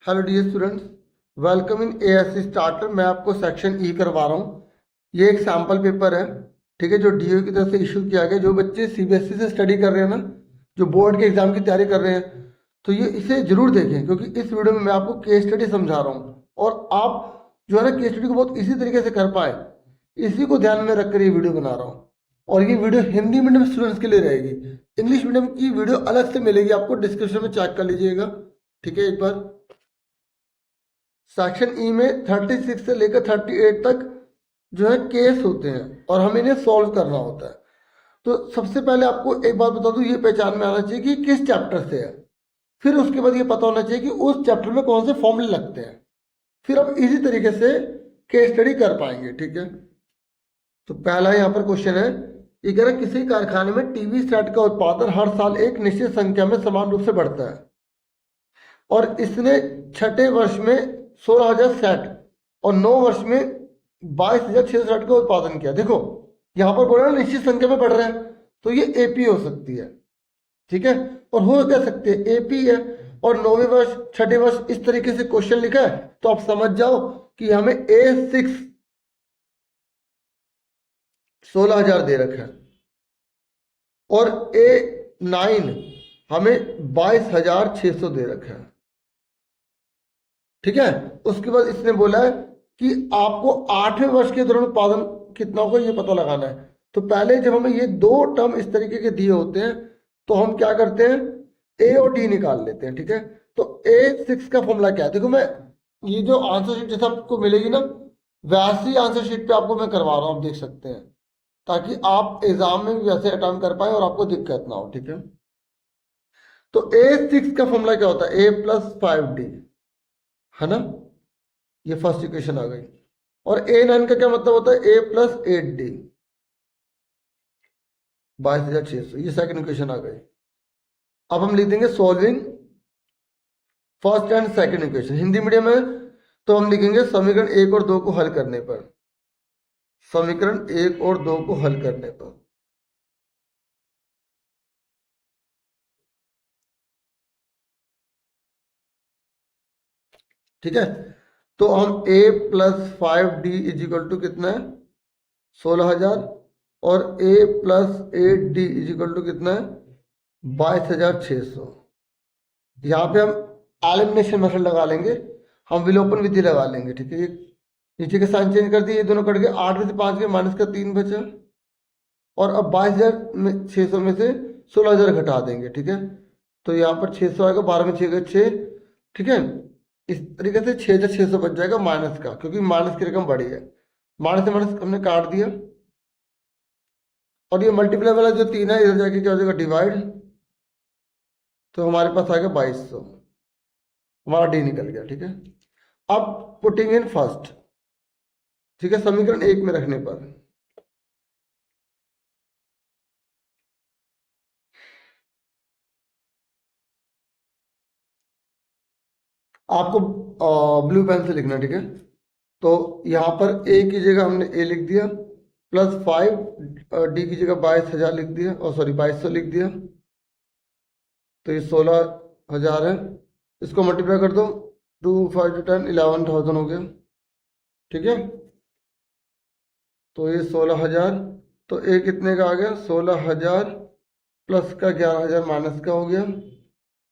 Hello dear students, welcome in ASC starter. मैं आपको section E करवा रहा हूँ। ये एक सैम्पल पेपर है, ठीक है, जो डीओ की तरफ से इशू किया गया। जो बच्चे सीबीएसई से स्टडी कर रहे हैं ना, जो बोर्ड के एग्जाम की तैयारी कर रहे हैं, तो ये इसे जरूर देखें, क्योंकि इस वीडियो में मैं आपको केस स्टडी समझा रहा हूँ और आप जो है ना केस स्टडी को बहुत इसी तरीके से कर पाए, इसी को ध्यान में रखकर ये वीडियो बना रहा हूँ। और ये वीडियो हिंदी मीडियम स्टूडेंट्स के लिए रहेगी। इंग्लिश मीडियम की वीडियो अलग से मिलेगी आपको, डिस्क्रिप्शन में चेक कर लीजिएगा, ठीक है। एक बार सेक्शन ई में 36 से लेकर 38 तक जो है केस होते हैं और हमें इन्हें सॉल्व करना होता है। तो सबसे पहले आपको एक बात बता दूं, ये पहचान में आना चाहिए कि किस चैप्टर से है। फिर उसके बाद ये पता होना चाहिए कि उस चैप्टर में कौन से फॉर्मूले लगते हैं। फिर आप इसी तरीके से केस स्टडी कर पाएंगे, ठीक है। तो पहला यहाँ पर क्वेश्चन है, ये कह रहा है किसी कारखाने में टीवी सेट का उत्पादन हर साल एक निश्चित संख्या में समान रूप से बढ़ता है और इसने छठे वर्ष में 16,000 सेट और 9 वर्ष में 22,600 सेट का उत्पादन किया। देखो यहाँ पर बोल रहा है निश्चित संख्या में बढ़ रहा है, तो ये एपी हो सकती है, ठीक है। और हो क्या सकते हैं, एपी है और 9वें वर्ष छठे वर्ष इस तरीके से क्वेश्चन लिखा है, तो आप समझ जाओ कि हमें A6 16,000 दे रखा है और A9 हमें 22,600 दे रखा है, ठीक है। उसके बाद इसने बोला है कि आपको 8वें वर्ष के दौरान उत्पादन कितना होगा ये पता लगाना है। तो पहले जब हमें ये दो टर्म इस तरीके के दिए होते हैं तो हम क्या करते हैं, ए और डी निकाल लेते हैं, ठीक है। तो A6 का फॉर्मूला क्या है, देखो मैं ये जो आंसर शीट जैसे आपको मिलेगी ना, वैसी आंसर शीट पे आपको मैं करवा रहा हूँ, आप देख सकते हैं, ताकि आप एग्जाम में भी वैसे अटेम्प्ट कर पाए और आपको दिक्कत ना हो, ठीक है। तो A6 का फॉर्मूला क्या होता है, A+5D, है ना। ये फर्स्ट इक्वेशन आ गई। और A9 का क्या मतलब होता है, A+8D, 22,600, ये सेकंड इक्वेशन आ गई। अब हम लिख देंगे solving first and second equation. Hindi medium में तो हम लिखेंगे समीकरण 1 और 2 को हल करने पर, समीकरण 1 और 2 को हल करने पर, ठीक है। तो हम A+5D इजिकल टू कितना है, 16,000 और A+8D इजिकल टू कितना है, 22,600। यहाँ पे हम एलिमिनेशन मेथड लगा लेंगे, हम विलोपन विधि लगा लेंगे, ठीक है। ये नीचे के साइन चेंज कर दिए, ये दोनों कट गए, 8 में से 5 गए, माइनस का 3 बचा और अब 22,600 में से 16,000 घटा देंगे, ठीक है। तो यहाँ पर 600 आएगा, 12 में 6 गए 6, ठीक है। इस तरीके से 6,600 बच जाएगा माइनस का, क्योंकि माइनस की रकम बड़ी है। माइनस से माइनस हमने काट दिया और ये मल्टीप्लाई वाला जो 3 है इधर जाके क्या हो जाएगा, डिवाइड। तो हमारे पास आ गया 2200, हमारा डी निकल गया, ठीक है। अब पुटिंग इन फर्स्ट, ठीक है, समीकरण 1 में रखने पर आपको ब्लू पेन से लिखना, ठीक है। तो यहाँ पर ए की जगह हमने ए लिख दिया, +5 डी की जगह 22,000 लिख दिया, और सॉरी 2200 लिख दिया। तो ये 16,000 है, इसको मल्टीप्लाई कर दो, 2 5 10 11,000 हो गया, ठीक है। तो ये 16,000, तो ए कितने का आ गया, 16,000 प्लस का 11,000 माइनस का हो गया,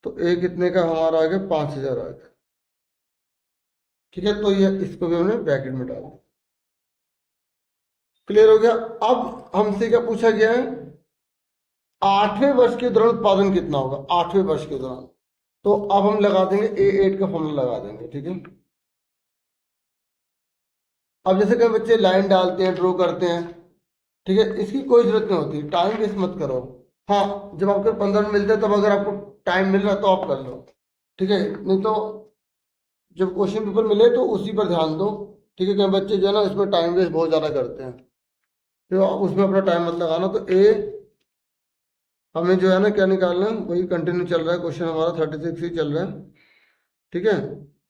तो ए कितने का हमारा आ गया, 5,000 आ गया, ठीक है। तो ये इसको भी हमने ब्रैकेट में डाल दिया, क्लियर हो गया। अब हमसे क्या पूछा गया है, 8वें वर्ष के दौरान उत्पादन कितना होगा, 8वें वर्ष के दौरान। तो अब हम लगा देंगे A8 का फॉर्मूला लगा देंगे, ठीक है। अब जैसे कई बच्चे लाइन डालते हैं, ड्रॉ करते हैं, ठीक है, इसकी कोई जरूरत नहीं होती, टाइम वेस्ट मत करो। हाँ, जब आपको 15 मिनट मिलते हैं तब अगर आपको टाइम मिल रहा है तो आप कर लो, ठीक है। नहीं तो जब क्वेश्चन पेपर मिले तो उसी पर ध्यान दो, ठीक है। कई बच्चे जो है ना इसमें टाइम वेस्ट बहुत ज़्यादा करते हैं, तो आप उसमें अपना टाइम मत लगाना। तो ए हमें जो है ना क्या निकालना है, वही कंटिन्यू चल रहा है, क्वेश्चन हमारा 36 ही चल रहा है, ठीक है।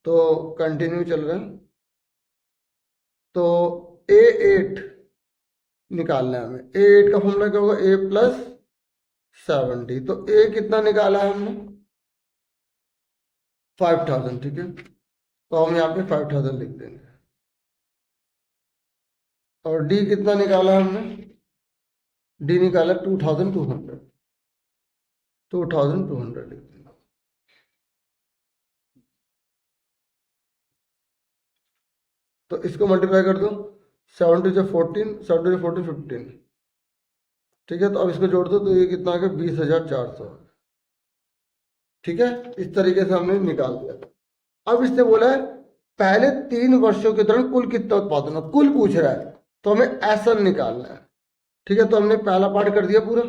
तो कंटिन्यू चल रहा है, तो A8 निकालना है हमें। A8 का फॉर्मूला क्या होगा, A+70। तो A कितना निकाला है हमने, 5,000, ठीक है। तो हम यहाँ पे 5000 लिख देंगे। और डी कितना निकाला हमने, डी निकाला 2200, 2200 लिख देंगे। तो इसको मल्टीप्लाई कर दो, 7 टू 14, 7 टू 14 15, ठीक है। तो अब इसको जोड़ दो तो ये कितना आ गया, 20,400, ठीक है। इस तरीके से हमने निकाल दिया। अब इसने बोला है पहले 3 वर्षों के दौरान कुल कितना उत्पादन हो, कुल पूछ रहा है, तो हमें एसएन निकालना है, ठीक है। तो हमने पहला पार्ट कर दिया पूरा,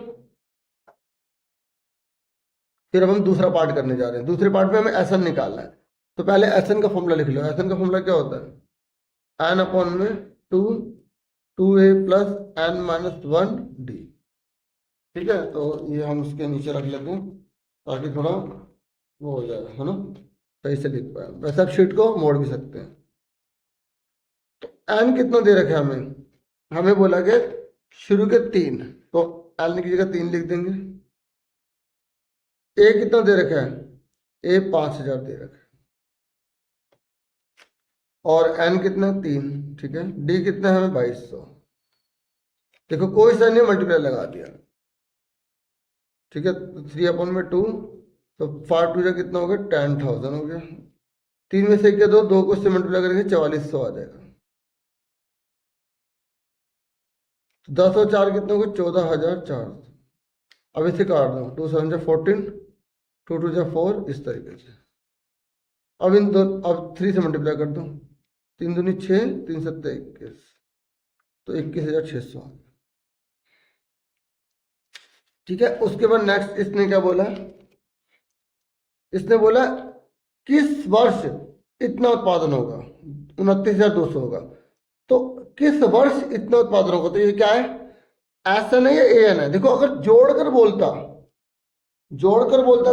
फिर अब हम दूसरा पार्ट करने जा रहे हैं। दूसरे पार्ट में हमें एसएन निकालना है। तो पहले एसएन का फॉर्मूला लिख लो। एसएन का फॉर्मूला क्या होता है, एन अपॉन में 2a plus n minus 1d, ठीक है। तो ये हम इसके नीचे रख लेते हैं ताकि थोड़ा वो हो जाए, है ना, सही से लिख पाए। वैसे आप शीट को मोड़ भी सकते हैं। तो n कितना दे रखा है हमें, हमें बोला कि शुरू के 3, तो n की जगह 3 लिख देंगे। ए कितना दे रखा है, ए 5000 दे रखा है, और n कितना 3, ठीक है। डी कितना है हमें 2200, देखो कोई सा नहीं, मल्टीप्लाई लगा दिया, ठीक है। 3/2, तो 5 टू कितना हो गया, 10,000 हो गया। 3 में से क्या, दो को इससे मल्टीप्लाई करेंगे 4400 आ जाएगा। 10 और 4 कितने हो गए, 14,400। अब इसे काट दो, 2 7 जा 14, 2 2 जा 4, इस तरीके से। अब इन दो, अब 3 से मल्टीप्लाई कर दो, 3 दूनी 6, 3 7 21, तो 21,600, ठीक है। उसके बाद नेक्स्ट इसने क्या बोला, इसने बोला किस वर्ष इतना उत्पादन होगा, 29,200 होगा। तो किस वर्ष इतना उत्पादन होगा, तो ये क्या है, एसएन है या एएन है। देखो अगर जोड़कर बोलता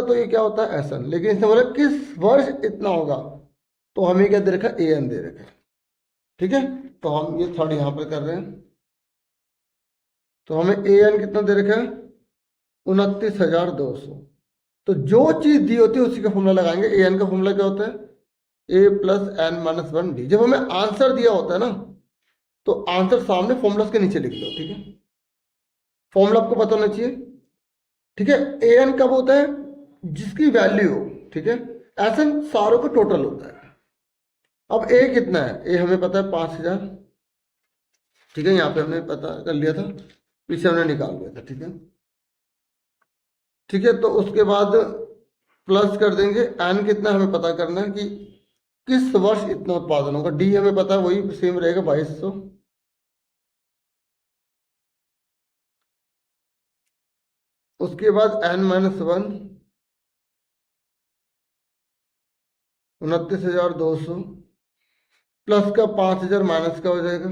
तो ये क्या होता है, एसएन, लेकिन इसने बोला किस वर्ष इतना होगा, तो हमें क्या दे रखा, एएन दे रखा है, ठीक है। तो हम ये थर्ड यहां पर कर रहे हैं। तो हमें एएन कितना दे रखा है, 29,200। तो जो चीज दी होती है उसी का फॉर्मूला लगाएंगे। एएन का फॉर्मूला क्या होता है, ए प्लस n माइनस 1d। जब हमें आंसर दिया होता है ना, तो आंसर सामने फॉर्मूला के नीचे लिख दो, ठीक है। फॉर्मूला आपको पता होना चाहिए, ठीक है। एन कब होता है, जिसकी वैल्यू हो, ठीक है। ऐसे सारों का टोटल होता है। अब ए कितना है, ए हमें पता है 5000, ठीक है। यहाँ पे हमने पता कर लिया था, पीछे हमने निकाल लिया था, ठीक है, ठीक है। तो उसके बाद प्लस कर देंगे, एन कितना हमें पता करना है कि किस वर्ष इतना उत्पादन होगा। डी हमें पता है, वही सेम रहेगा 2200। उसके बाद n माइनस 1, 29,200, प्लस का 5000 माइनस का हो जाएगा,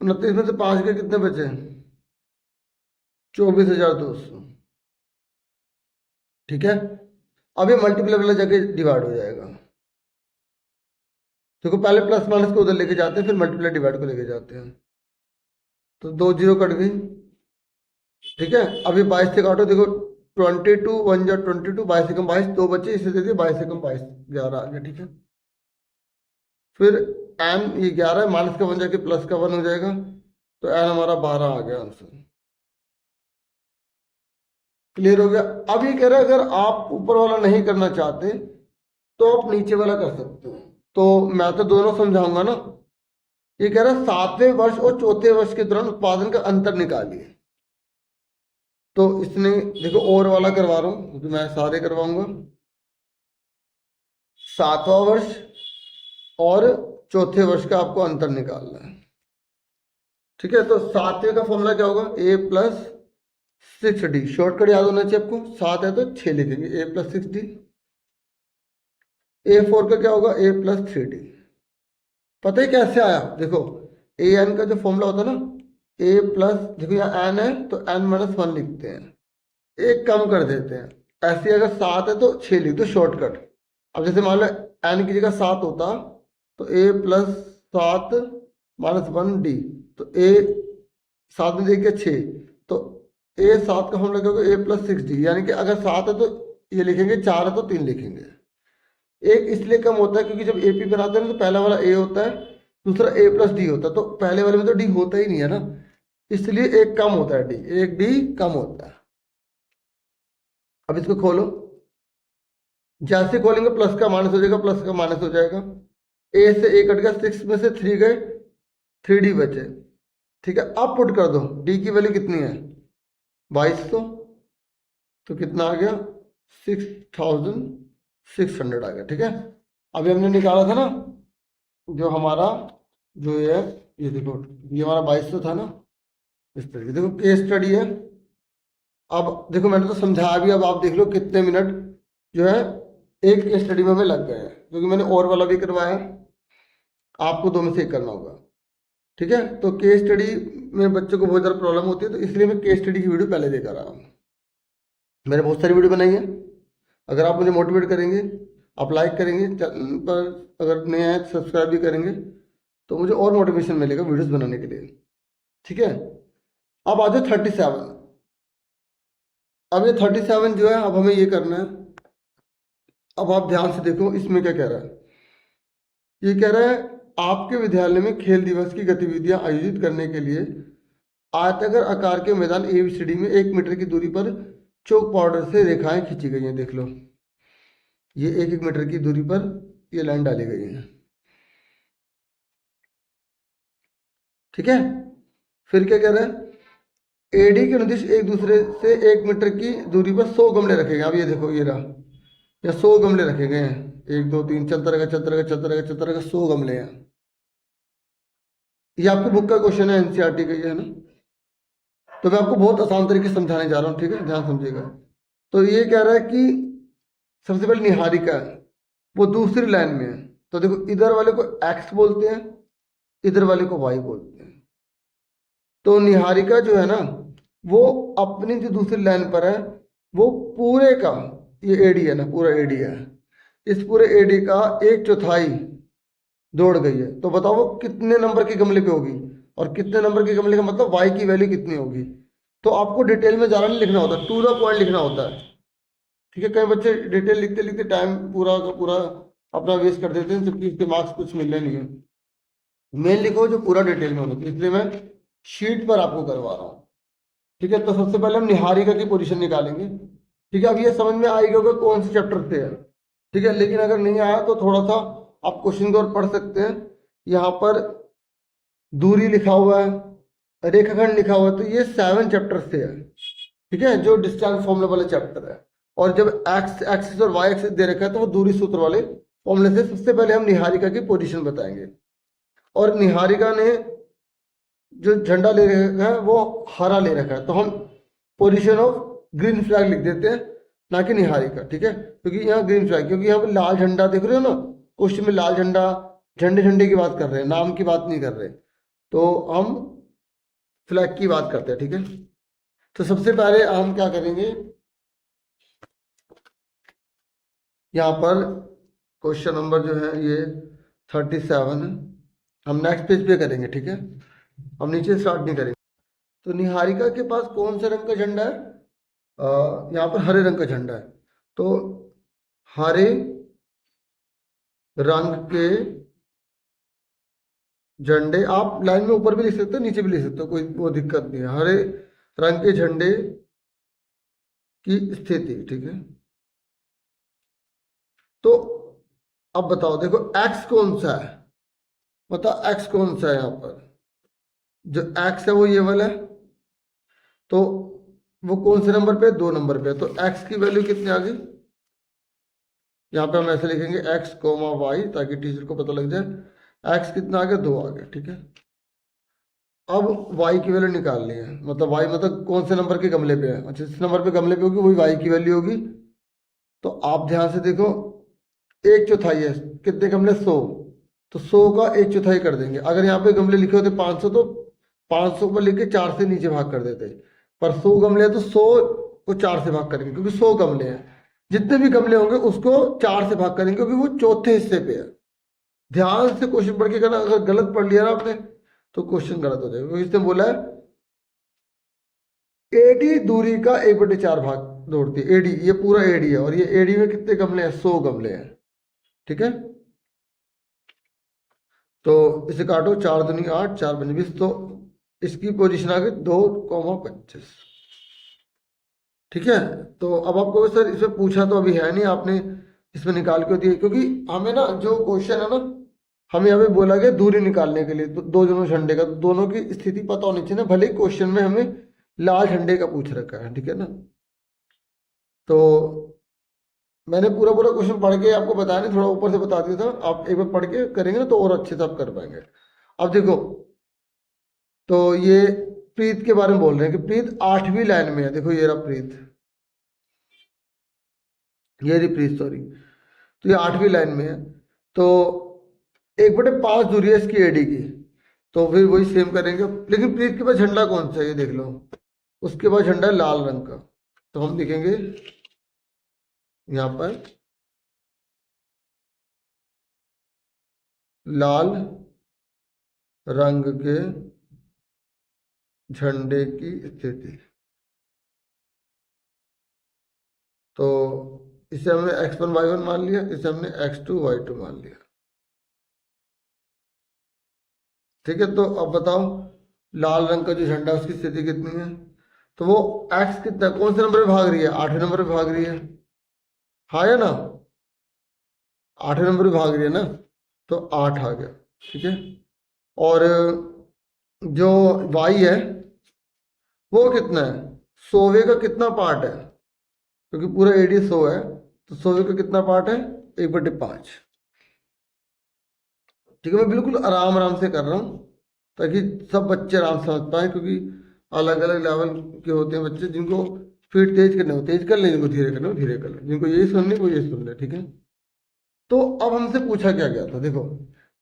29 में से 5 के कितने बचे, 24,200, ठीक है। अब ये मल्टीप्लाई वाला जगह डिवाइड हो जाएगा। देखो पहले प्लस माइनस को उधर लेके जाते हैं, फिर मल्टीप्लाई डिवाइड को लेके जाते हैं। तो 2 जीरो कट गई, ठीक है। अभी 22 से काटो, देखो 22 1 जा 22, 22 से कम 22, 2 बच्चे इसे दे दिए, 22 से कम 22, 11 आ गया, ठीक है। फिर एन ये 11 है, माइनस का 1 जाके प्लस का 1 हो जाएगा, तो एन हमारा 12 आ गया आंसर। क्लियर हो गया। अब ये कह रहा है अगर आप ऊपर वाला नहीं करना चाहते तो आप नीचे वाला कर सकते हो। तो मैं तो दोनों समझाऊंगा ना। ये कह रहा है 7वें वर्ष और 4थे वर्ष के दौरान उत्पादन का अंतर निकालिए। तो इसने देखो और वाला करवा रहा हूं, क्योंकि मैं सारे करवाऊंगा। 7वां वर्ष और 4थे वर्ष का आपको अंतर निकालना है, ठीक है। तो 7वें का फॉर्मूला क्या होगा, ए प्लस 6d। शॉर्टकट याद होना चाहिए आपको, 7 है तो 6 लिखेंगे, ए प्लस 6d। A4 का क्या होगा, ए प्लस 3d। पता ही कैसे आया, देखो ए एन का जो फॉर्मूला होता है ना, ए प्लस, देखो यहाँ एन है तो एन माइनस 1 लिखते हैं, एक कम कर देते हैं। ऐसे अगर 7 है तो 6 लिख दो, शॉर्टकट। अब जैसे मान लो एन की जगह 7 होता तो ए प्लस 7 माइनस 1d, तो ए 7 में देखिए 6, तो ए 7 का फॉर्मूला क्या होगा, ए प्लस 6 डी, यानी कि अगर 7 है तो ये लिखेंगे, 4 है तो 3 लिखेंगे। एक इसलिए कम होता है क्योंकि जब एपी बनाते हैं ना तो पहला वाला ए होता है, दूसरा ए प्लस डी होता है, तो पहले वाले में तो डी होता ही नहीं है ना, इसलिए एक कम होता है डी, एक डी कम होता है। अब इसको खोलो, जैसे खोलेंगे प्लस का माइनस हो जाएगा, प्लस का माइनस हो जाएगा, ए से ए कट गया, 6 में से 3 गए, 3D बचे। ठीक है, अब पुट कर दो, डी की वैल्यू कितनी है 2200, तो कितना आ गया 6600 आ गया। ठीक है, अभी हमने निकाला था ना जो हमारा जो ये देखो, ये हमारा 2200 था ना, इस तरीके देखो केस स्टडी है। अब देखो मैंने तो समझाया भी, अब आप देख लो कितने मिनट जो है एक केस स्टडी में हमें लग गए हैं, क्योंकि मैंने और वाला भी करवाया, आपको दो में से एक करना होगा। ठीक है, तो केस स्टडी में बच्चों को बहुत ज़्यादा प्रॉब्लम होती है, तो इसलिए मैं केस स्टडी की वीडियो पहले देकर रहा हूँ। मैंने बहुत सारी वीडियो बनाई है, अगर आप मुझे मोटिवेट करेंगे, आप लाइक करेंगे चैनल पर, अगर नए आए तो सब्सक्राइब भी करेंगे, तो मुझे और मोटिवेशन मिलेगा वीडियोस बनाने के लिए। ठीक है, अब आ जाओ 37। अब ये 37 जो है, अब हमें ये करना है। अब आप ध्यान से देखो इसमें क्या कह रहा है, ये कह रहा है आपके विद्यालय में खेल दिवस की गतिविधियां आयोजित करने के लिए आयताकार आकार के मैदान ABCD में 1 मीटर की दूरी पर चौक पाउडर से रेखाएं खींची गई हैं। देख लो, ये 1-1 मीटर की दूरी पर ये लाइन डाली गई है। ठीक है, फिर क्या कह रहा है, AD के अनुदिश एक दूसरे से 1 मीटर की दूरी पर 100 गमले रखे गए। अब ये देखो, ये रहा, या 100 गमले रखे गए हैं, 1 2 3 चलता रहेगा चलता रहेगा चलता रहेगा चलता रहेगा, 100 गमले हैं। ये आपके बुक का क्वेश्चन है, NCERT का, ये है ना, तो मैं आपको बहुत आसान तरीके से समझाने जा रहा हूँ। ठीक है, ध्यान समझिएगा। तो ये कह रहा है कि सबसे पहले निहारिका है, वो दूसरी लाइन में है, तो देखो इधर वाले को X बोलते हैं, इधर वाले को Y बोलते हैं। तो निहारिका जो है ना, वो अपनी जो दूसरी लाइन पर है, वो पूरे का, ये AD है ना, पूरा AD है, इस पूरे AD का 1/4 दौड़ गई है। तो बताओ वो कितने नंबर के गमले पे होगी, और कितने नंबर के गमले का मतलब Y की वैल्यू कितनी होगी। तो आपको डिटेल में ज़्यादा नहीं लिखना होता, टू द पॉइंट लिखना होता है। ठीक है, कई बच्चे डिटेल लिखते लिखते टाइम पूरा का पूरा अपना वेस्ट कर देते हैं, जबकि इसके मार्क्स कुछ मिलने नहीं है। मेन लिखो जो पूरा डिटेल में होना चाहिए, इसलिए मैं शीट पर आपको करवा रहा हूँ। ठीक है, तो सबसे पहले हम निहारिका की पोजीशन निकालेंगे। ठीक है, अब ये समझ में आएगा कि कौन से चैप्टर से है। ठीक है, लेकिन अगर नहीं आया तो थोड़ा सा आप क्वेश्चन को और पढ़ सकते हैं। यहाँ पर दूरी लिखा हुआ है, रेखाखंड लिखा हुआ है, तो ये 7 चैप्टर से है। ठीक है, जो डिस्टेंस फॉर्मूला वाले चैप्टर है, और जब एक्स एक्सिस और वाई एक्सिस दे रखा है तो वो दूरी सूत्र वाले फॉर्मूले से। सबसे पहले हम निहारिका की पोजीशन बताएंगे, और निहारिका ने जो झंडा ले रखा है वो हरा ले रखा है, तो हम पोजीशन ऑफ ग्रीन फ्लैग लिख देते हैं, ना कि निहारिका। ठीक है, क्योंकि यहाँ ग्रीन फ्लैग, क्योंकि यहाँ पे लाल झंडा देख रहे हो ना, क्वेश्चन में लाल झंडा, झंडे झंडे की बात कर रहे हैं, नाम की बात नहीं कर रहे, तो हम फ्लैग की बात करते हैं। ठीक है, तो सबसे पहले हम क्या करेंगे, यहाँ पर क्वेश्चन नंबर जो है ये 37 है, हम नेक्स्ट पेज पे करेंगे। ठीक है, हम नीचे स्टार्ट नहीं करेंगे। तो निहारिका के पास कौन से रंग का झंडा है, यहाँ पर हरे रंग का झंडा है, तो हरे रंग के झंडे, आप लाइन में ऊपर भी लिख सकते हो नीचे भी लिख सकते हो, कोई वो दिक्कत नहीं है। हरे रंग के झंडे की स्थिति। ठीक है, तो अब बताओ, देखो एक्स कौन सा है, बताओ एक्स कौन सा है। यहाँ पर जो एक्स है वो ये वाला है, तो वो कौन से नंबर पे, 2 नंबर पे, तो एक्स की वैल्यू कितनी आ गई, यहाँ पे हम ऐसे लिखेंगे एक्स कोमा वाई, ताकि टीचर को पता लग जाए एक्स कितना आ गया, 2 आ गया। ठीक है, अब वाई की वैल्यू निकालनी है, मतलब वाई मतलब कौन से नंबर के गमले पे है, अच्छा जिस नंबर पे गमले पे होगी वही वाई की वैल्यू होगी। तो आप ध्यान से देखो, 1/4 है, कितने गमले, 100, तो 100 का 1/4 कर देंगे। अगर यहाँ पे गमले लिखे होते 500, तो 500 पर लिख के 4 से नीचे भाग कर देते, पर 100 गमले हैं तो 100 को 4 से भाग करेंगे, क्योंकि 100 गमले हैं, जितने भी गमले होंगे उसको 4 से भाग करेंगे, क्योंकि वो चौथे हिस्से पे है। ध्यान से क्वेश्चन पढ़ के करना, अगर गलत पढ़ लिया ना आपने तो क्वेश्चन गलत हो जाएगा, क्योंकि इसने बोला है एडी दूरी का 1/4 भाग दौड़ती है। एडी, ये पूरा एडी है, और ये एडी में कितने गमले हैं? 100 गमले हैं। ठीक है, तो इसे काटो, 4 दूनी 8, 4 पंजे 20, तो इसकी पोजीशन आ गई 2,25। ठीक है, तो अब आपको सर इसमें पूछा तो अभी है नहीं, आपने इसमें निकाल के दिए, क्योंकि हमें ना जो क्वेश्चन है ना, हमें यहाँ पे बोला गया दूरी निकालने के लिए, तो दो दोनों झंडे का, तो दोनों की स्थिति पता होनी चाहिए ना, भले ही क्वेश्चन में हमें लाल झंडे का पूछ रखा है। ठीक है ना, तो मैंने पूरा पूरा क्वेश्चन पढ़ के आपको बताया नहीं, थोड़ा ऊपर से बता दिया था, आप एक बार पढ़ के करेंगे ना तो और अच्छे से आप कर पाएंगे। अब देखो, तो ये प्रीत के बारे में बोल रहे हैं कि प्रीत 8वीं लाइन में है। देखो ये रहा प्रीत, ये रही प्रीत, सॉरी, तो ये 8वीं लाइन में है, तो 1/5 दूरी है इसकी एडी की, तो फिर वही सेम करेंगे। लेकिन प्रीत के पास झंडा कौन सा है, ये देख लो, उसके पास झंडा है लाल रंग का, तो हम लिखेंगे यहाँ पर लाल रंग के झंडे की स्थिति। तो इसे हमने x1 y1 मान लिया, इसे हमने x2 y2 मान लिया। ठीक है, तो अब बताओ लाल रंग का जो झंडा उसकी स्थिति कितनी है, तो वो x कितना, कौन से नंबर पे भाग रही है? 8वें नंबर पे भाग रही है, हाँ या ना? 8वें नंबर पे भाग रही है ना, तो 8 आ गया। ठीक है, और जो y है वो कितना है? 100वें का कितना पार्ट है? क्योंकि पूरा एडी 100 है, तो 100वें का कितना पार्ट है? 1/5। ठीक है, मैं बिल्कुल आराम आराम से कर रहा हूँ ताकि सब बच्चे आराम से समझ पाए, क्योंकि अलग अलग लेवल के होते हैं बच्चे, जिनको स्पीड तेज करने हो तेज कर ले, जिनको धीरे करने हो धीरे कर ले, जिनको यही सुनने को ये सुन ले। ठीक है, तो अब हमसे पूछा क्या गया था, देखो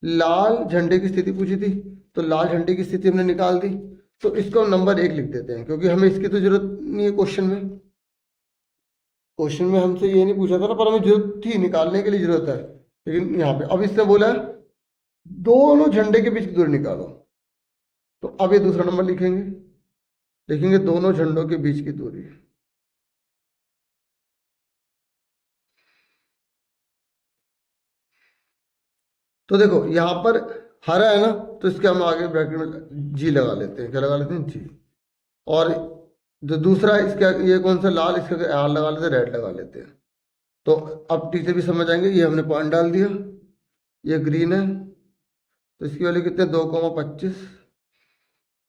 लाल झंडे की स्थिति पूछी थी, तो लाल झंडे की स्थिति हमने निकाल दी, तो इसको नंबर 1 लिख देते हैं, क्योंकि हमें इसकी तो जरूरत नहीं है क्वेश्चन में। क्वेश्चन में हमसे ये नहीं पूछा था ना, पर हमें जरूरत थी, निकालने के लिए जरूरत है। लेकिन यहाँ पे अब इसने बोला दोनों झंडे के बीच की दूरी निकालो, तो अब ये दूसरा नंबर लिखेंगे, लिखेंगे दोनों झंडों के बीच की दूरी। तो देखो यहाँ पर हरा है ना, तो इसके हम आगे ब्रैकेट में जी लगा लेते हैं, क्या लगा लेते हैं? जी। और जो दूसरा है इसका, ये कौन सा लाल, इसका आर लगा लेते हैं, रेड लगा लेते हैं। तो अब टीचर भी समझ आएंगे, ये हमने पॉइंट डाल दिया, ये ग्रीन है तो इसकी वैल्यू कितने? 2,25।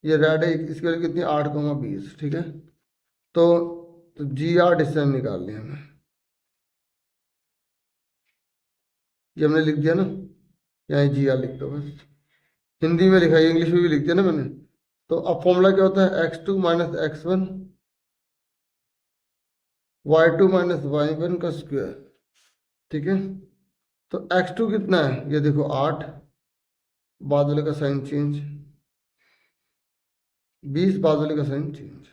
ये रेड है, इसकी वैल्यू कितनी? 8,20। ठीक है, तो GR डिस्टेंस निकालनी है हमें, ये हमने लिख दिया ना, यहाँ GR लिख दो बस, हिंदी में लिखा है, इंग्लिश में भी लिख दिया ना मैंने। तो अब फॉर्मूला क्या होता है? x2 minus x1 y2 minus y1 का स्क्वायर। ठीक है, तो x2 कितना है? ये देखो 8, बाद वाले का साइन चेंज, 20 बाद वाले का साइन चेंज,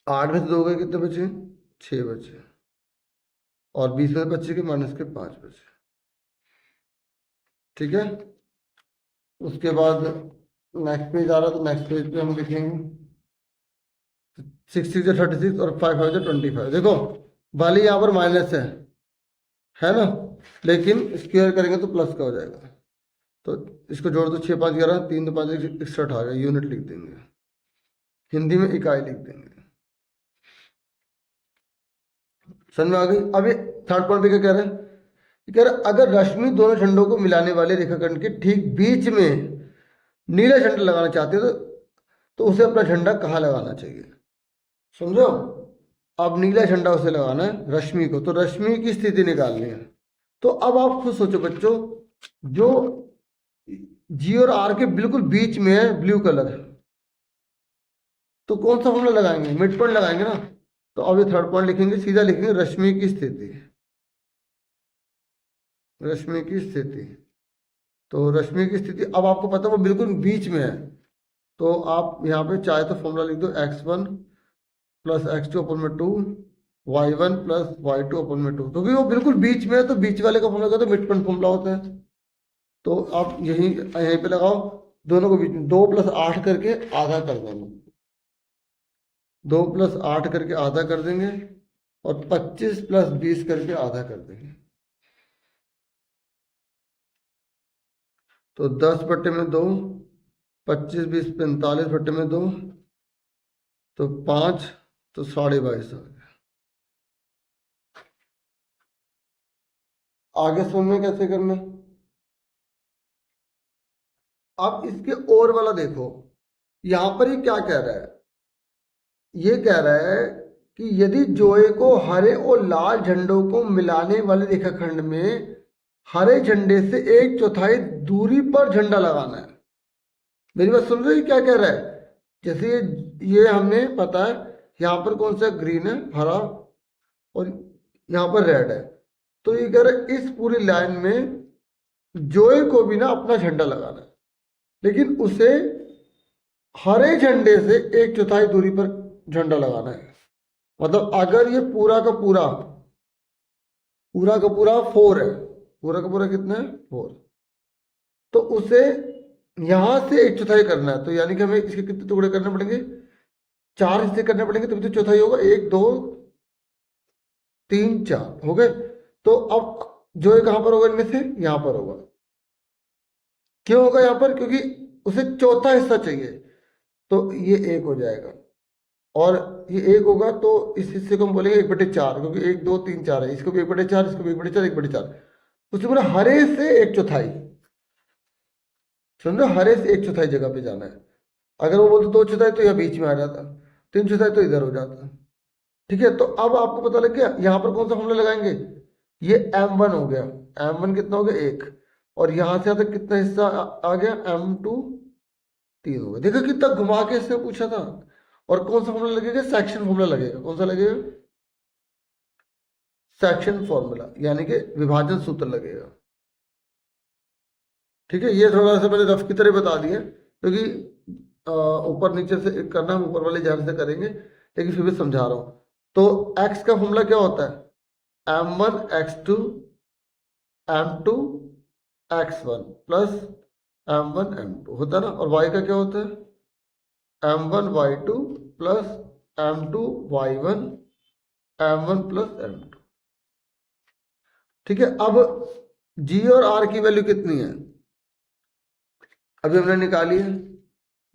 8 में से 2 गए, कितने बचे? 6 बचे, और 20 में से बच्चे के माइनस के 5 बचे। ठीक है, उसके बाद नेक्स्ट पेज आ रहा, तो नेक्स्ट पेज पे हम लिखेंगे 6 6 36 और 5 5 25। देखो वाली यहाँ पर माइनस है ना, लेकिन स्क्वायर करेंगे तो प्लस का हो जाएगा, तो इसको जोड़ दो, 6 5 11, 3 2 5 61 आ गया, यूनिट लिख देंगे, हिंदी में इकाई लिख देंगे। समझ में आ गई? अब ये थर्ड पॉइंट पे क्या कह रहे हैं? कह रहे अगर रश्मि दोनों झंडों को मिलाने वाले रेखाखंड के ठीक बीच में नीला झंडा लगाना चाहते हो, तो उसे अपना झंडा कहाँ लगाना चाहिए? समझो, अब नीला झंडा उसे लगाना है रश्मि को, तो रश्मि की स्थिति निकालनी है। तो अब आप खुद सोचो बच्चों, जो G और R के बिल्कुल बीच में है ब्लू कलर, तो कौन सा फॉर्मूला लगाएंगे? मिड पॉइंट लगाएंगे ना। तो अब ये थर्ड पॉइंट लिखेंगे, सीधा लिखेंगे रश्मि की स्थिति, रश्मि की स्थिति। तो रश्मि की स्थिति अब आपको पता है वो बिल्कुल बीच में है, तो आप यहाँ पे चाहे तो फॉर्मूला लिख दो x1 प्लस x2 अपन में 2, y1 प्लस y2 अपन में 2, क्योंकि वो बिल्कुल बीच में है, तो बीच वाले का फॉर्मूला का तो मिड पॉइंट फॉर्मूला होता है। तो आप यहीं यहीं पे लगाओ, दोनों को बीच में 2 + 8 करके आधा कर देंगे, 2 + 8 करके आधा कर देंगे और 25 + 20 करके आधा कर देंगे। तो 10/2, 25 20 45/2, तो 5, तो 22.5 हो गया। आगे सुनने कैसे करना। अब इसके और वाला देखो, यहां पर ये क्या कह रहा है, ये कह रहा है कि यदि जोए को हरे और लाल झंडों को मिलाने वाले रेखाखंड में हरे झंडे से 1/4 दूरी पर झंडा लगाना है। मेरी बात सुन रहे हो क्या कह रहा है। जैसे ये हमने पता है यहाँ पर कौन सा ग्रीन है, हरा, और यहाँ पर रेड है, तो ये कह रहा है इस पूरी लाइन में जोए को भी ना अपना झंडा लगाना है, लेकिन उसे हरे झंडे से 1/4 दूरी पर झंडा लगाना है। मतलब अगर ये पूरा का पूरा 4 है, पूरा का पूरा कितना है 4, तो उसे यहां से 1/4 करना है, तो यानी कि हमें इसके कितने टुकड़े करने पड़ेंगे, 4 हिस्से करने पड़ेंगे, तभी तो चौथाई होगा। 1 2 3 4 हो गए। तो अब जो है कहां पर होगा, इनमें से यहां पर होगा। क्यों होगा यहां पर, क्योंकि उसे चौथा हिस्सा चाहिए, तो ये 1 हो जाएगा और ये 1 होगा, तो इस हिस्से को हम बोलेंगे 1/4, क्योंकि 1 2 3 4 है, इसको भी 1/4, इसको भी 1/4, 1/4, उससे बोला हरे से 1/4, समझो, हरे से 1/4 जगह पे जाना है। अगर वो बोलते 2/4 तो यह बीच में आ जाता, 3/4 तो इधर हो जाता। ठीक है, तो अब आपको पता लग गया यहाँ पर कौन सा फॉर्मूला लगाएंगे। ये M1 हो गया, M1 कितना हो गया 1, और यहां से तक कितना हिस्सा आ गया, M2 3 हो गया। देखो कितना घुमा के इसने पूछा था। और कौन सा फॉर्मूला लगेगा, सेक्शन फॉर्मूला लगेगा। कौन सा लगेगा, सेक्शन फॉर्मूला, यानी कि विभाजन सूत्र लगेगा। ठीक है, ये थोड़ा सा मैंने रफ की तरह बता दिया, क्योंकि ऊपर नीचे से करना हम ऊपर वाले ध्यान से करेंगे, लेकिन फिर भी समझा रहा हूं। तो x का फॉर्मूला क्या होता है, M1 x2 M2 x1 plus M1 M2 होता है ना। और y का क्या होता है, M1 y2 plus M2 y1 M1 plus M2। ठीक है, अब g और r की वैल्यू कितनी है, अभी हमने निकाली है।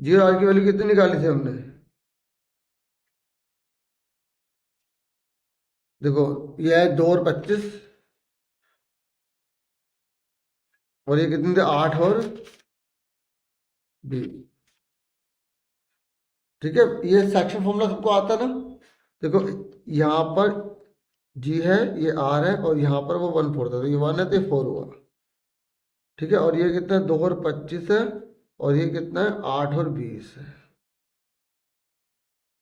जी और आर की वैल्यू कितनी निकाली थी हमने, देखो ये है 2 और 25, और ये कितने थे 8 और 20। ठीक है, ये सेक्शन फॉर्मूला सबको आता है ना। देखो यहाँ पर जी है, ये आर है, और यहाँ पर वो 1/4 है, तो ये 1 है तो ये 4 हुआ। ठीक है, और ये कितना है 2 और 25 है, और ये कितना है 8 और 20 है।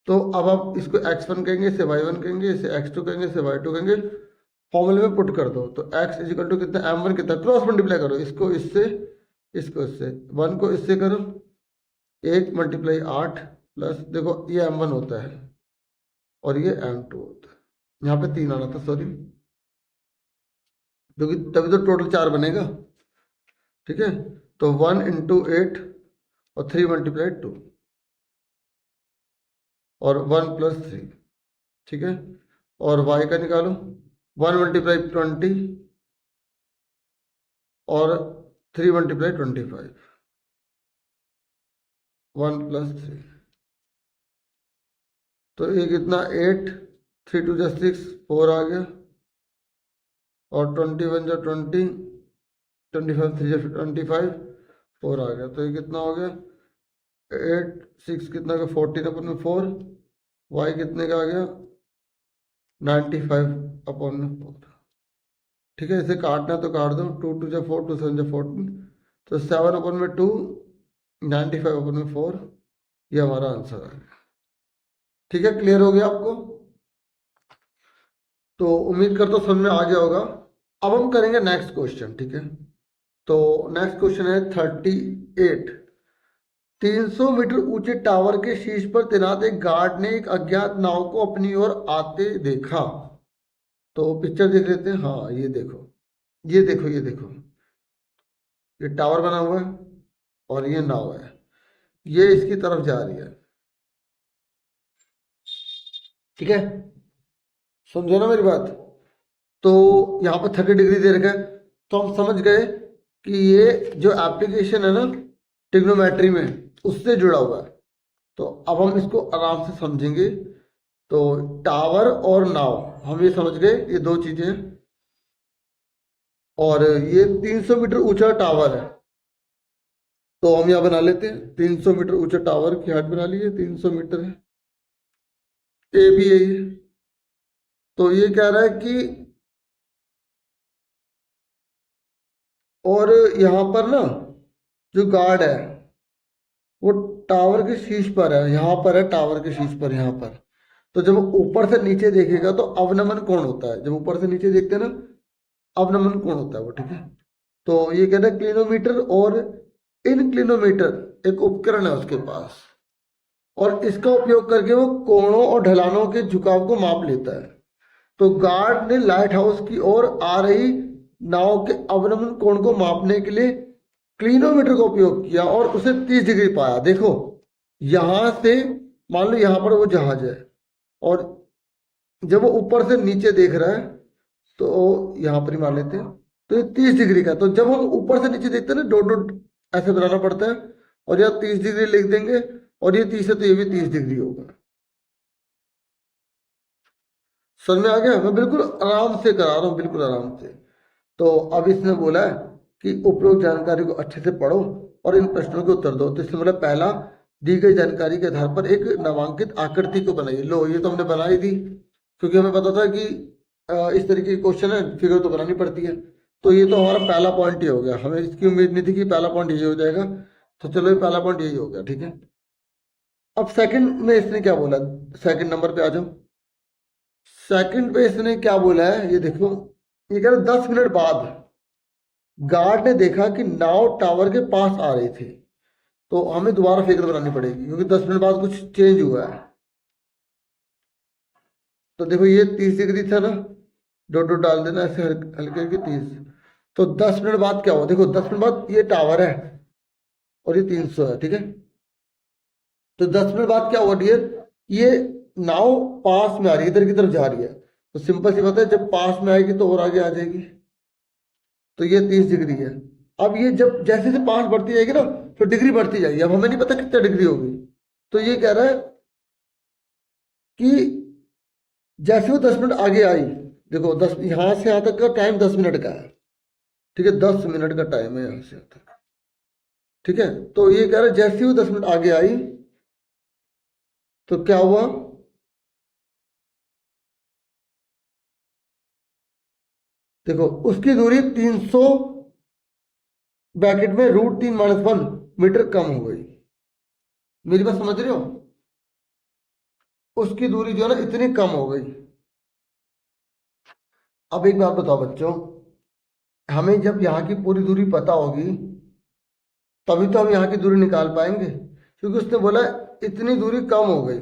तो अब आप इसको x1 कहेंगे, इसे y1 कहेंगे, इसे x2 कहेंगे, इसे y2 कहेंगे, फॉर्मूले में पुट कर दो। तो x इजिकल टू कितना, M1 कितना, क्रॉस मल्टीप्लाई करो, इसको इससे, इसको इससे, 1 को इससे करो, 1 × 8 प्लस, देखो ये M1 होता है और ये M2 होता है, यहाँ पे 3 आना था, सॉरी, क्योंकि तभी तो टोटल 4 बनेगा। ठीक है, तो 1 × 8 और 3 × 2 और 1 + 3। ठीक है, और y का निकालो, 1 × 20 और 3 × 25, 1 + 3, तो ये कितना 8, 3 2 6, 4 आ गया, और 21 × 20, 25 3 25, 4 आ गया, तो ये कितना हो गया 8 6 कितना का 14/4, y कितने का आ गया 95/4। ठीक है, इसे काटना है तो काट दो, 2 2 × 4, 2 7 × 14, तो 7/2 95/4, ये हमारा आंसर है। ठीक है, क्लियर हो गया आपको, तो उम्मीद करता हूँ समझ में आ गया होगा। अब हम करेंगे नेक्स्ट क्वेश्चन। ठीक है, तो नेक्स्ट क्वेश्चन है 38। 300 मीटर ऊंचे टावर के शीर्ष पर तैनात एक गार्ड ने एक अज्ञात नाव को अपनी ओर आते देखा। तो पिक्चर देख लेते हैं। हाँ, ये देखो, ये देखो, ये देखो, ये टावर बना हुआ है और ये नाव है, ये इसकी तरफ जा रही है। ठीक है, समझे ना मेरी बात। तो यहाँ पर 30 डिग्री दे रखा है, तो हम समझ गए कि ये जो एप्लीकेशन है ना ट्रिग्नोमेट्री में, उससे जुड़ा हुआ है। तो अब हम इसको आराम से समझेंगे। तो टावर और नाव, हम ये समझ गए ये दो चीजें हैं। और ये 300 मीटर ऊंचा टावर है, तो हम यहाँ बना लेते हैं 300 मीटर ऊंचा टावर की हाइट बना ली है, 300 मीटर है, ए भी यही है। तो ये कह रहा है कि और यहाँ पर ना जो गार्ड है वो टावर के शीर्ष पर है, यहाँ पर है टावर के शीर्ष पर, यहाँ पर। तो जब वो ऊपर से नीचे देखेगा तो अवनमन कोण होता है, जब ऊपर से नीचे देखते हैं ना अवनमन कोण होता है वो। ठीक है, तो ये कहते हैं क्लिनोमीटर और इनक्लिनोमीटर एक उपकरण है उसके पास, और इसका उपयोग करके वो कोणों और ढलानों के झुकाव को माप लेता है। तो गार्ड ने लाइट हाउस की ओर आ रही नाव के अवनमन कोण को मापने के लिए क्लिनोमीटर का उपयोग किया और उसे 30 डिग्री पाया। देखो यहां से मान लो यहाँ पर वो जहाज है, और जब वो ऊपर से नीचे देख रहा है तो यहाँ पर ही मान लेते हैं, तो ये 30 डिग्री का। तो जब हम ऊपर से नीचे देखते हैं ना डॉट डॉट ऐसे बनाना पड़ता है, और यहाँ 30 डिग्री लिख देंगे, और ये 30 है तो ये भी 30 डिग्री होगा। समझ में आ गया? मैं बिल्कुल आराम से करा रहा हूँ, बिल्कुल आराम से। तो अब इसने बोला है कि उपरोक्त जानकारी को अच्छे से पढ़ो और इन प्रश्नों के उत्तर दो। तो इसने बोला पहला, दी गई जानकारी के आधार पर एक नामांकित आकृति को बनाइए। लो ये तो हमने बनाई थी, क्योंकि हमें पता था कि इस तरीके के क्वेश्चन है, फिगर तो बनानी पड़ती है। तो ये तो हमारा पहला पॉइंट ही हो गया, हमें इसकी उम्मीद नहीं थी कि पहला पॉइंट यही हो जाएगा। तो चलो ये पहला पॉइंट यही हो गया। ठीक है, अब सेकंड में इसने क्या बोला, सेकंड नंबर पे आ जाओ। सेकंड पे इसने क्या बोला है ये देखो, ये कह रहा 10 मिनट बाद गार्ड ने देखा कि नाव टावर के पास आ रही थी। तो हमें दोबारा फिगर बनानी पड़ेगी, क्योंकि 10 मिनट बाद कुछ चेंज हुआ है। तो देखो ये 30 डिग्री था ना, डॉट डॉट डाल देना ऐसे हल्के हल्के 30। तो 10 मिनट बाद क्या हुआ, देखो 10 मिनट बाद ये टावर है और ये 300 है। ठीक है, तो 10 मिनट बाद क्या हुआ डियर, ये नाव पास में आ रही है, इधर की तरफ जा रही है। तो सिंपल सी बात है, जब पास में आएगी तो और आगे आ जाएगी। तो ये 30 डिग्री है। अब ये जब जैसे जैसे पास बढ़ती जाएगी ना तो डिग्री बढ़ती जाएगी। अब हमें नहीं पता कितना डिग्री होगी। तो ये कह रहा है कि जैसे वो 10 मिनट आगे आई, देखो 10 यहां से यहां तक का टाइम 10 मिनट का है। ठीक है, 10 मिनट का टाइम है यहां से यहां तक। ठीक है, तो ये कह रहा है जैसे वो 10 मिनट आगे आई तो क्या हुआ, देखो उसकी दूरी 300 ब्रैकेट में √3 - 1 मीटर कम हो गई। मेरी बात समझ रहे हो, उसकी दूरी जो है ना इतनी कम हो गई। अब एक बात बताओ बच्चों, हमें जब यहाँ की पूरी दूरी पता होगी तभी तो हम यहाँ की दूरी निकाल पाएंगे, क्योंकि उसने बोला इतनी दूरी कम हो गई।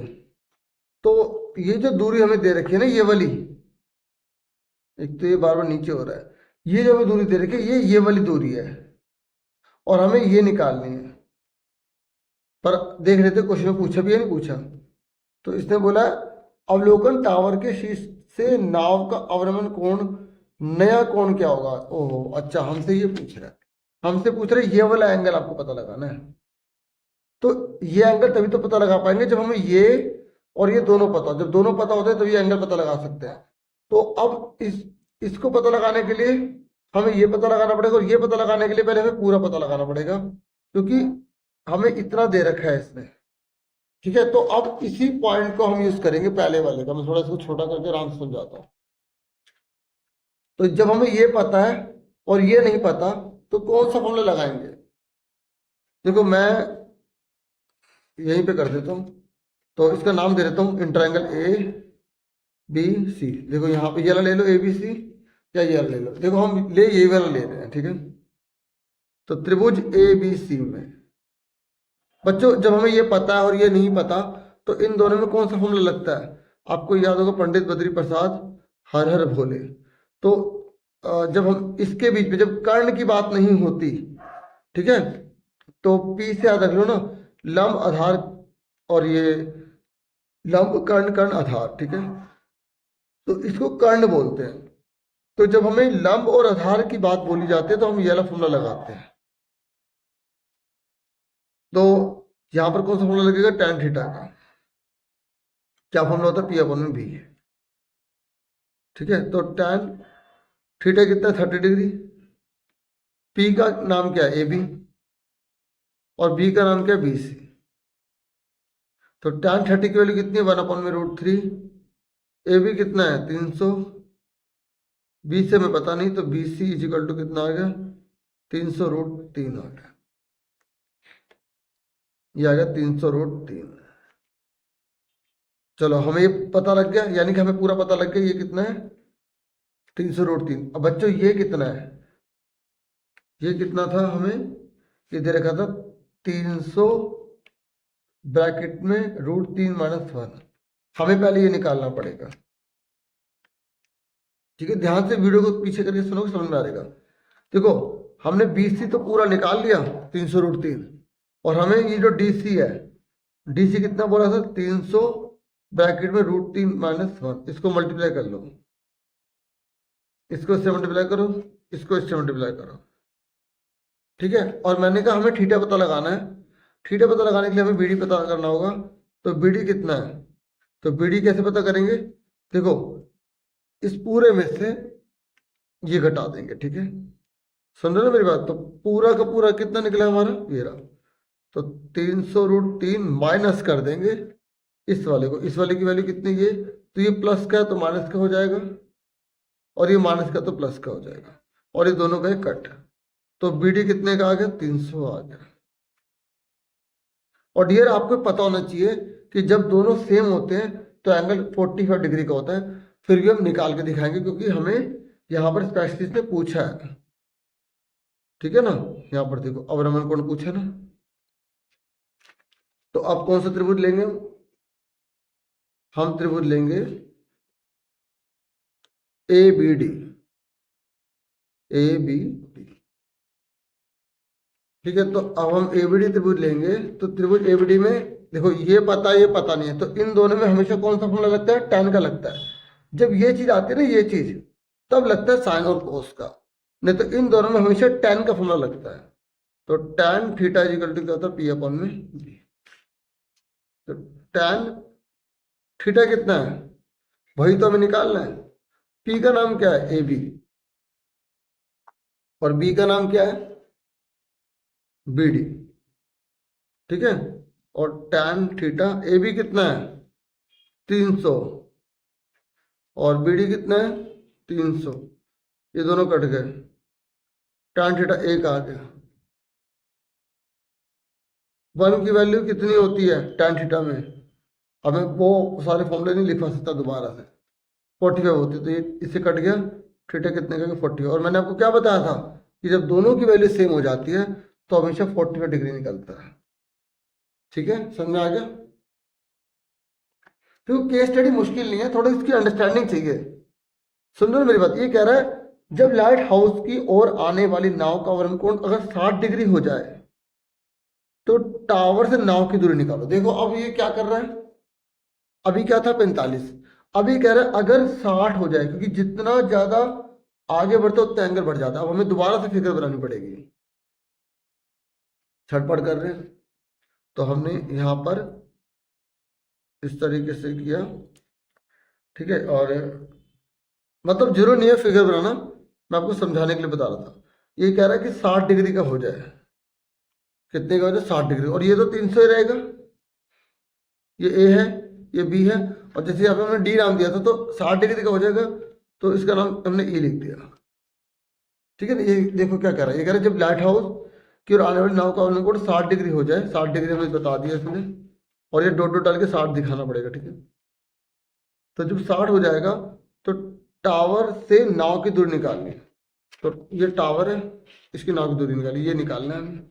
तो ये जो दूरी हमें दे रखी है ना ये वाली, एक तो ये बार बार नीचे हो रहा है, ये जो हमें दूरी दे रखी है ये वाली दूरी है, और हमें ये निकालनी है। पर देख लेते क्वेश्चन में पूछा भी है नहीं पूछा। तो इसने बोला अवलोकन टावर के शीर्ष से नाव का अवनमन कोण, नया कोण क्या होगा। ओहो अच्छा, हमसे ये पूछ रहा है, हमसे पूछ रहे ये वाला एंगल आपको पता लगाना है। तो ये एंगल तभी तो पता लगा पाएंगे जब हमें ये और ये दोनों पता हो। जब दोनों पता होते हैं तभी एंगल पता लगा सकते हैं। तो अब इसको पता लगाने के लिए हमें ये पता लगाना पड़ेगा, और ये पता लगाने के लिए पहले हमें पूरा पता लगाना पड़ेगा, क्योंकि हमें इतना दे रखा है इसने। ठीक है, तो अब इसी पॉइंट को हम यूज करेंगे पहले वाले का। मैं थोड़ा इसको छोटा करके आराम से समझाता हूँ। तो जब हमें ये पता है और ये नहीं पता तो कौन सा फॉर्मूला लगाएंगे। देखो मैं यहीं पे कर देता हूँ, तो इसका नाम दे देता हूँ इंट्रायंगल ABC। देखो यहाँ पे ये वाला ले लो ABC, या ये वाला ले लो। देखो हम ये वाला ले रहे हैं। ठीक है, तो त्रिभुज ABC में बच्चों जब हमें ये पता है और ये नहीं पता तो इन दोनों में कौन सा फॉर्मूला लगता है। आपको याद होगा पंडित बद्री प्रसाद हर हर भोले। तो जब हम इसके बीच में जब कर्ण की बात नहीं होती, ठीक है, तो पी से याद रख लो ना, लंब आधार और ये लंब कर्ण कर्ण आधार, ठीक है, तो इसको कर्ण बोलते हैं। तो जब हमें लंब और आधार की बात बोली जाती है तो हम ये वाला फॉर्मूला लगाते हैं। तो यहां पर कौन सा फॉर्मूला लगेगा, tan थीटा का। क्या फॉर्मूला होता है, पी अपॉन में बी, ठीक है। तो tan थीटा कितना है, 30 डिग्री। पी का नाम क्या है, ए बी, और बी का नाम क्या है, बी सी। तो tan 30 की वैल्यू कितनी है, 1/√3। ए बी कितना है, 300। बी से हमें पता नहीं, तो B C is equal to कितना आ गया, 300√3 आ गया। ये आ गया 300√3। चलो हमें ये पता लग गया, यानी कि हमें पूरा पता लग गया ये कितना है, 300√3। अब बच्चों ये कितना है, ये कितना था, हमें ये दे रखा था 300 ब्रैकेट में √3 - 1। हमें पहले ये निकालना पड़ेगा, ठीक है। ध्यान से वीडियो को पीछे करके सुनोगे, समझ में आ जाएगा। देखो हमने BC तो पूरा निकाल लिया 300√3, और हमें ये जो DC है, DC कितना बोला था, 300 ब्रैकेट में √3 - 1। इसको मल्टीप्लाई कर लो, इसको इससे मल्टीप्लाई करो, इसको इससे मल्टीप्लाई करो, ठीक है। और मैंने कहा हमें थीटा पता लगाना है। थीटा पता लगाने के लिए हमें BD पता करना होगा। तो BD कितना है, तो BD कैसे पता करेंगे, देखो इस पूरे में से ये घटा देंगे, ठीक है। सुन रहे हो मेरी बात, तो पूरा का पूरा कितना निकला हमारा, ये रहा। तो 300√3 माइनस कर देंगे इस वाले को, इस वाले की वैल्यू कितनी है, तो ये प्लस का है तो माइनस का हो जाएगा, और ये माइनस का तो प्लस का हो जाएगा, और ये दोनों गए कट। तो BD कितने का आ गया, 300 आ गया। और डियर आपको पता होना चाहिए कि जब दोनों सेम होते हैं तो एंगल 45 डिग्री का होता है। फिर भी हम निकाल के दिखाएंगे, क्योंकि हमें यहाँ पर स्पेशलिस्ट ने पूछा है, ठीक है ना। यहाँ पर देखो अब रमन कौन पूछा ना, तो अब कौन सा त्रिभुज लेंगे, हम त्रिभुज लेंगे ABD, ABD, ठीक है। तो अब हम ABD त्रिभुज लेंगे, तो त्रिभुज ABD में देखो ये पता नहीं है, तो इन दोनों में हमेशा कौन सा फॉर्मूला लगता है, tan का लगता है। जब ये चीज आती है ना, ये चीज, तब लगता है साइन और कोस का, नहीं तो इन दोनों में हमेशा tan का फॉर्मूला लगता है। तो tan theta is equal to क्या होता है, P अपॉन में B। तो tan थीटा कितना है, वही तो हमें निकालना है। P का नाम क्या है, AB, और B का नाम क्या है, BD, ठीक है। और tan थीटा, AB कितना है, 300, और BD कितना है, 300। ये दोनों कट गए, tan थीटा 1 आ गया। 1 की वैल्यू कितनी होती है tan थीटा में, हमें वो सारे फॉर्मूले नहीं लिखवा सकता दोबारा से, 45 होती, तो ये इससे कट गया, थीटा कितने का, 40। और मैंने आपको क्या बताया था कि जब दोनों की वैल्यू सेम हो जाती है तो हमेशा 45 डिग्री निकलता है, ठीक है। समझ में आ गया। तो केस स्टडी मुश्किल नहीं है, थोड़ा इसकी अंडरस्टैंडिंग चाहिए। सुन रहे हो मेरी बात, ये कह रहा है जब लाइट हाउस की ओर आने वाली नाव का अवतरण कोण अगर 60 डिग्री हो जाए तो टावर से नाव की दूरी निकालो। देखो अब ये क्या कर रहा है, अभी क्या था 45, अभी कह रहा है अगर 60 हो जाए, क्योंकि जितना ज्यादा आगे बढ़ते उतना एंगल बढ़ जाता है। अब हमें दोबारा से फिगर बनानी पड़ेगी, छटपट कर रहे हैं। तो हमने यहाँ पर इस तरीके से किया, ठीक है। और मतलब जरूर नहीं है फिगर बनाना, मैं आपको समझाने के लिए बता रहा था। ये कह रहा है कि 60 डिग्री का हो जाए, कितने का हो जाए, 60 डिग्री, और ये तो 300 ही रहेगा। ये ए है, ये बी है, और जैसे यहाँ पे हमने डी नाम दिया था तो 60 डिग्री का हो जाएगा, तो इसका नाम हमने ई लिख दिया, ठीक है ना। ये देखो क्या कह रहा है, ये कह रहा है जब लाइट हाउस की ओर आने वाली नाव का अवतरण कोण 60 डिग्री हो जाए, 60 डिग्री हमें बता दिया इसने, और ये डॉट डॉट डाल के 60 दिखाना पड़ेगा, ठीक है। तो जब 60 हो जाएगा तो टावर से नाव की दूरी निकालनी है। तो ये टावर है, इसकी नाव की दूरी निकाली, ये निकालना है हमें।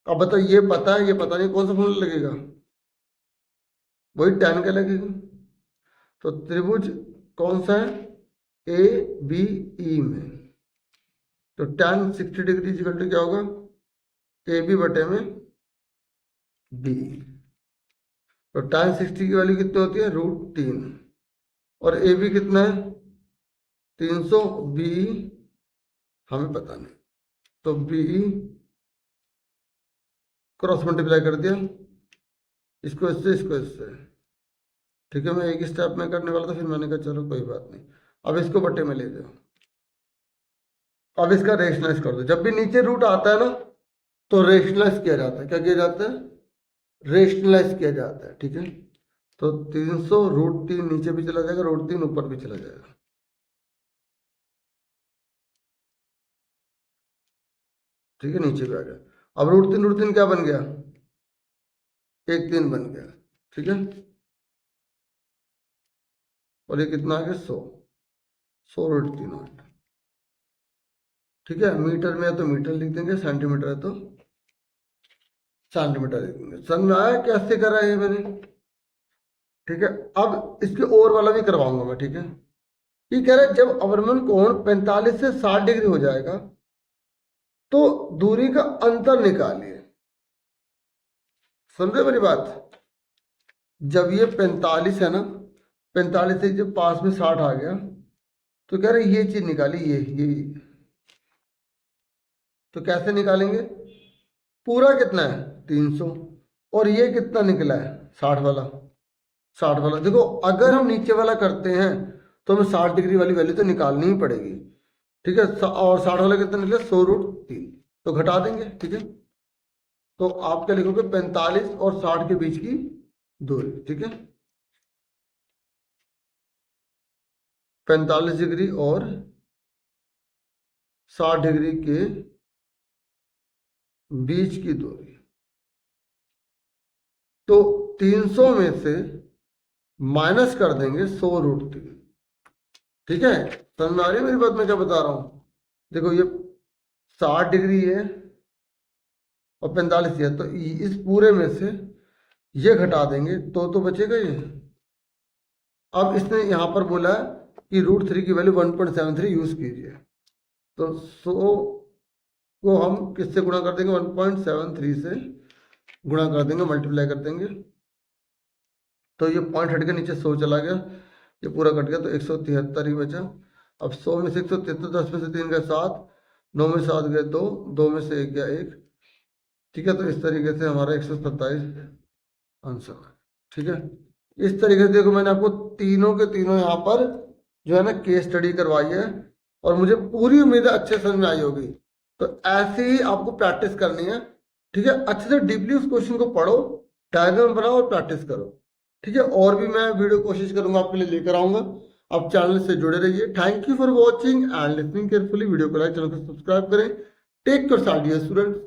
अब बताओ ये पता है, ये पता नहीं, कौन सा फॉर्मूला लगेगा, वही tan का लगेगा। तो त्रिभुज कौन सा है, ABE में, तो tan 60 डिग्री इक्वल टू क्या होगा, ए बी बटे में बी। तो tan 60 की वैल्यू कितनी होती है, √3, और ए बी कितना है 300, बी हमें पता नहीं, तो बी क्रॉस मल्टीप्लाई कर दिया, इसको इससे। ठीक है, मैं एक स्टेप में करने वाला था, फिर मैंने कहा चलो कोई बात नहीं। अब इसको बटे में ले जाओ, अब इसका रेशनलाइज कर दो। जब भी नीचे रूट आता है ना तो रेशनलाइज किया जाता है। क्या किया जाता है, रेशनलाइज किया जाता है। ठीक है, तो 300 √3 नीचे भी चला जाएगा, √3 ऊपर भी चला जाएगा। ठीक है, नीचे भी आ गया। अब √3 क्या बन गया, 1 3 बन गया। ठीक है, और ये कितना आ गया 100 √3 हो गया। ठीक है, मीटर में है तो मीटर लिख देंगे, सेंटीमीटर है तो सेंटीमीटर लिख देंगे। समझ में आया कैसे करा है मैंने। ठीक है, अब इसके और वाला भी करवाऊंगा मैं। ठीक है, ये कह रहा है जब अवनमन कोण 45 से 60 डिग्री हो जाएगा तो दूरी का अंतर निकालिए। समझे मेरी बात, जब ये 45 है ना, 45 से जब पास में 60 आ गया तो कह रहे ये चीज निकाली, ये तो कैसे निकालेंगे, पूरा कितना है 300, और ये कितना निकला है 60 वाला। देखो अगर हम नीचे वाला करते हैं तो हमें 60 डिग्री वाली वैल्यू तो निकालनी ही पड़ेगी। ठीक है, और 60 वाला कितना निकला 100 √3, तो घटा देंगे। ठीक है, तो आप क्या लिखोगे 45 और 60 के बीच की दूरी। ठीक है, 45 डिग्री और 60 डिग्री के बीच की दूरी। तो 300 में से माइनस कर देंगे 100 √3। ठीक है, समझ में आ रही है मेरी बात, मैं क्या बता रहा हूं। देखो ये 60 डिग्री है और 45 है, तो इस पूरे में से ये घटा देंगे तो बचेगा ये। अब इसने यहां पर बोला है कि √3 की वैल्यू 1.73 यूज कीजिए, तो 100 को हम किससे गुणा कर देंगे, 1.73 से गुणा कर देंगे, मल्टीप्लाई कर देंगे। तो ये पॉइंट हट के नीचे 100 चला गया, ये पूरा कट गया, तो 173 ही बचा। अब 100 में से 173, 10 में से 3 गए 7, 9 में से 7 गए 2, 2 में से 1 गया 1। ठीक है, तो इस तरीके से हमारा 127 आंसर है। ठीक है, इस तरीके से देखो मैंने आपको तीनों के तीनों यहाँ पर जो है ना केस स्टडी करवाई है, और मुझे पूरी उम्मीद है अच्छे समझ में आई होगी। तो ऐसे ही आपको प्रैक्टिस करनी है। ठीक है, अच्छे से डीपली उस क्वेश्चन को पढ़ो, डायग्राम बनाओ और प्रैक्टिस करो। ठीक है, और भी मैं वीडियो कोशिश करूंगा आपके लिए लेकर आऊंगा। आप चैनल से जुड़े रहिए। Thank you for watching and listening carefully. Video को लाइक, चैनल को सब्सक्राइब करें। Take your studies students.